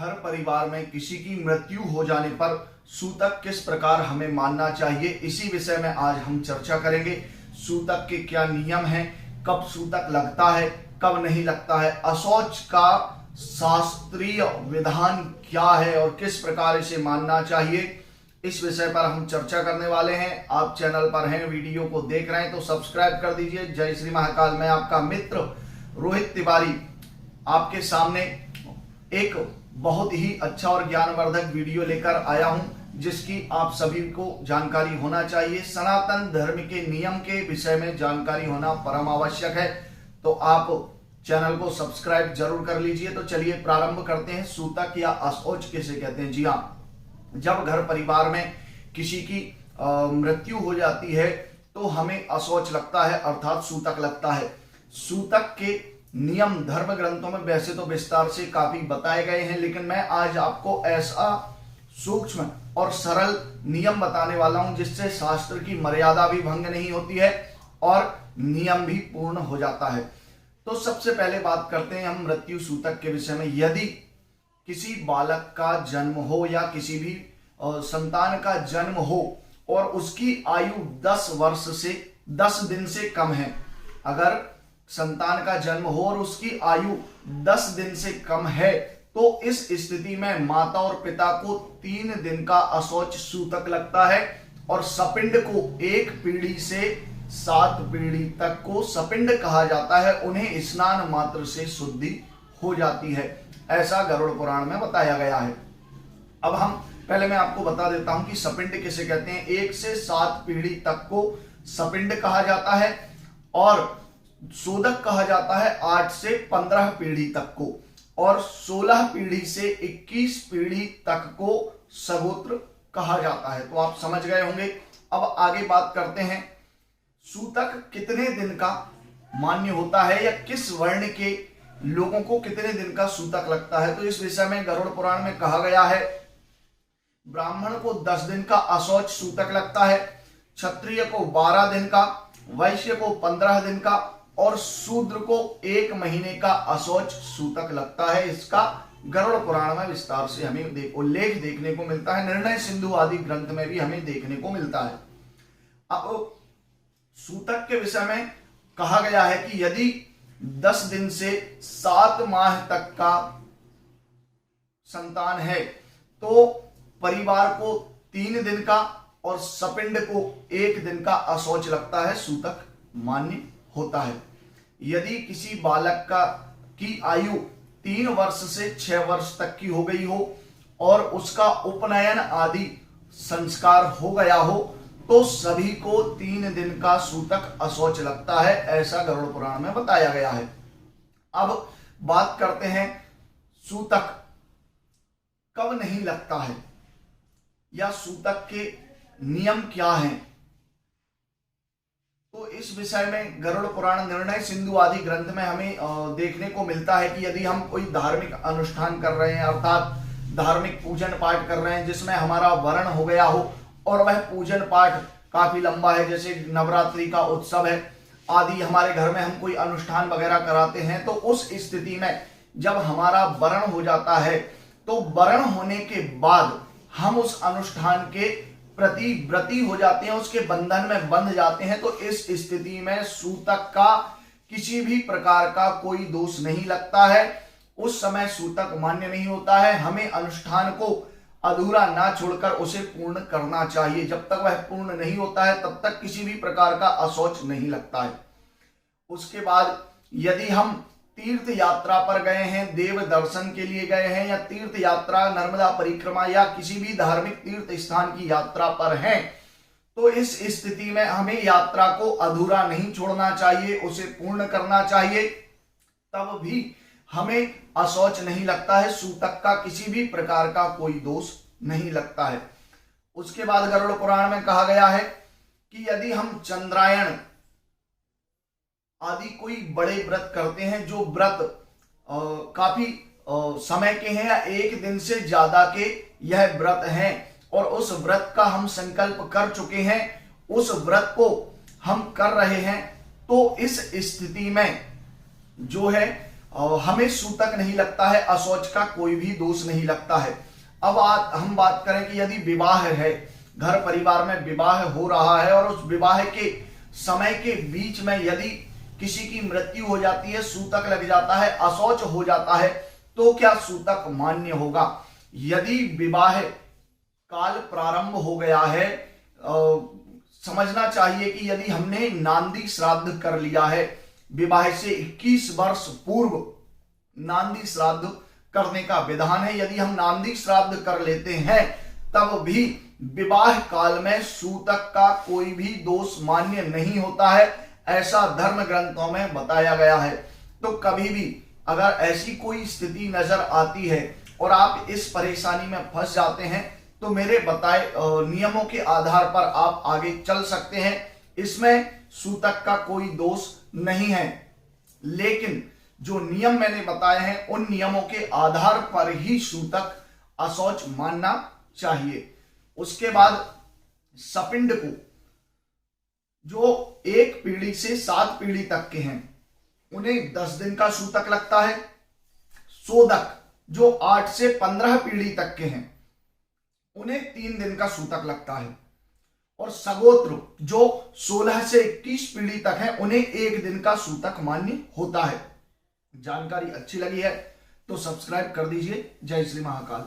हर परिवार में किसी की मृत्यु हो जाने पर सूतक किस प्रकार हमें मानना चाहिए, इसी विषय में आज हम चर्चा करेंगे। सूतक के क्या नियम हैं, कब सूतक लगता है, कब नहीं लगता है, अशौच का शास्त्रीय विधान क्या है और किस प्रकार इसे मानना चाहिए, इस विषय पर हम चर्चा करने वाले हैं। आप चैनल पर हैं, वीडियो को देख रहे हैं तो सब्सक्राइब कर दीजिए। जय श्री महाकाल। मैं आपका मित्र रोहित तिवारी आपके सामने एक बहुत ही अच्छा और ज्ञानवर्धक वीडियो लेकर आया हूं, जिसकी आप सभी को जानकारी होना चाहिए। सनातन धर्म के नियम के विषय में जानकारी होना परम आवश्यक है, तो आप चैनल को सब्सक्राइब जरूर कर लीजिए। तो चलिए प्रारंभ करते हैं। सूतक या अशौच किसे कहते हैं? जी हाँ, जब घर परिवार में किसी की मृत्यु हो जाती है तो हमें अशौच लगता है, अर्थात सूतक लगता है। सूतक के नियम धर्म ग्रंथों में वैसे तो विस्तार से काफी बताए गए हैं, लेकिन मैं आज आपको ऐसा सूक्ष्म और सरल नियम बताने वाला हूं जिससे शास्त्र की मर्यादा भी भंग नहीं होती है और नियम भी पूर्ण हो जाता है। तो सबसे पहले बात करते हैं हम मृत्यु सूतक के विषय में। यदि किसी बालक का जन्म हो या किसी भी संतान का जन्म हो और उसकी आयु 10 वर्ष से 10 दिन से कम है, अगर संतान का जन्म हो और उसकी आयु 10 दिन से कम है, तो इस स्थिति में माता और पिता को 3 दिन का अशौच सूतक लगता है और सपिंड को 1 पीढ़ी से 7 पीढ़ी तक को सपिंड कहा जाता है। उन्हें स्नान मात्र से शुद्धि हो जाती है, ऐसा गरुड़ पुराण में बताया गया है। अब हम पहले मैं आपको बता देता हूं कि सपिंड किसे कहते हैं। 1 से 7 पीढ़ी तक को सपिंड कहा जाता है और सोदक कहा जाता है 8 से 15 पीढ़ी तक को, और 16 पीढ़ी से 21 पीढ़ी तक को सगोत्र कहा जाता है। तो आप समझ गए होंगे। अब आगे बात करते हैं, सूतक कितने दिन का मान्य होता है या किस वर्ण के लोगों को कितने दिन का सूतक लगता है। तो इस विषय में गरुड़ पुराण में कहा गया है, ब्राह्मण को 10 दिन का अशौच सूतक लगता है, क्षत्रिय को 12 दिन का, वैश्य को 15 दिन का और शूद्र को 1 महीने का अशौच सूतक लगता है। इसका गरुड़ पुराण में विस्तार से हमें उल्लेख देखने को मिलता है। निर्णय सिंधु आदि ग्रंथ में भी हमें देखने को मिलता है। अब सूतक के विषय में कहा गया है कि यदि 10 दिन से 7 माह तक का संतान है तो परिवार को 3 दिन का और सपिंड को 1 दिन का अशौच लगता है, सूतक मान्य होता है। यदि किसी बालक की आयु 3 वर्ष से 6 वर्ष तक की हो गई हो और उसका उपनयन आदि संस्कार हो गया हो तो सभी को 3 दिन का सूतक अशौच लगता है, ऐसा गरुड़ पुराण में बताया गया है। अब बात करते हैं सूतक कब नहीं लगता है या सूतक के नियम क्या हैं। तो इस विषय में गरुड़ पुराण निर्णय सिंधु आदि ग्रंथ में हमें देखने को मिलता है कि यदि हम कोई धार्मिक अनुष्ठान कर रहे हैं, अर्थात धार्मिक पूजन पाठ कर रहे हैं जिसमें हमारा वर्ण हो गया हो और वह पूजन पाठ काफी लंबा है, जैसे नवरात्रि का उत्सव है आदि, हमारे घर में हम कोई अनुष्ठान वगैरह कराते हैं, तो उस स्थिति में जब हमारा वर्ण हो जाता है तो वर्ण होने के बाद हम उस अनुष्ठान के प्रति व्रती हो जाते हैं, उसके बंधन में बंध जाते हैं। तो इस स्थिति में सूतक का किसी भी प्रकार का कोई दोष नहीं लगता है, उस समय सूतक मान्य नहीं होता है। हमें अनुष्ठान को अधूरा ना छोड़कर उसे पूर्ण करना चाहिए। जब तक वह पूर्ण नहीं होता है तब तक किसी भी प्रकार का अशौच नहीं लगता है। उसके बाद यदि हम तीर्थ यात्रा पर गए हैं, देव दर्शन के लिए गए हैं या तीर्थ यात्रा, नर्मदा परिक्रमा या किसी भी धार्मिक तीर्थ स्थान की यात्रा पर हैं, तो इस स्थिति में हमें यात्रा को अधूरा नहीं छोड़ना चाहिए, उसे पूर्ण करना चाहिए, तब भी हमें अशौच नहीं लगता है। सूतक का किसी भी प्रकार का कोई दोष नहीं लगता है। उसके बाद गरुड़ पुराण में कहा गया है कि यदि हम चंद्रायण आदि कोई बड़े व्रत करते हैं, जो व्रत काफी समय के हैं या 1 दिन से ज्यादा के यह व्रत हैं और उस व्रत का हम संकल्प कर चुके हैं, उस व्रत को हम कर रहे हैं, तो इस स्थिति में जो है हमें सूतक नहीं लगता है, अशौच का कोई भी दोष नहीं लगता है। अब हम बात करें कि यदि विवाह है, घर परिवार में विवाह हो रहा है और उस विवाह के समय के बीच में यदि किसी की मृत्यु हो जाती है, सूतक लग जाता है, अशौच हो जाता है, तो क्या सूतक मान्य होगा? यदि विवाह काल प्रारंभ हो गया है, समझना चाहिए कि यदि हमने नांदी श्राद्ध कर लिया है, विवाह से 21 वर्ष पूर्व नांदी श्राद्ध करने का विधान है, यदि हम नांदी श्राद्ध कर लेते हैं तब भी विवाह काल में सूतक का कोई भी दोष मान्य नहीं होता है, ऐसा धर्म ग्रंथों में बताया गया है। तो कभी भी अगर ऐसी कोई स्थिति नजर आती है और आप इस परेशानी में फंस जाते हैं तो मेरे बताए नियमों के आधार पर आप आगे चल सकते हैं। इसमें सूतक का कोई दोष नहीं है, लेकिन जो नियम मैंने बताए हैं उन नियमों के आधार पर ही सूतक अशौच मानना चाहिए। उसके बाद सपिंड को जो 1 पीढ़ी से 7 पीढ़ी तक के हैं उन्हें 10 दिन का सूतक लगता है। सोदक जो 8 से 15 पीढ़ी तक के हैं उन्हें 3 दिन का सूतक लगता है। और सगोत्र जो 16 से 21 पीढ़ी तक है उन्हें 1 दिन का सूतक मान्य होता है। जानकारी अच्छी लगी है तो सब्सक्राइब कर दीजिए। जय श्री महाकाल।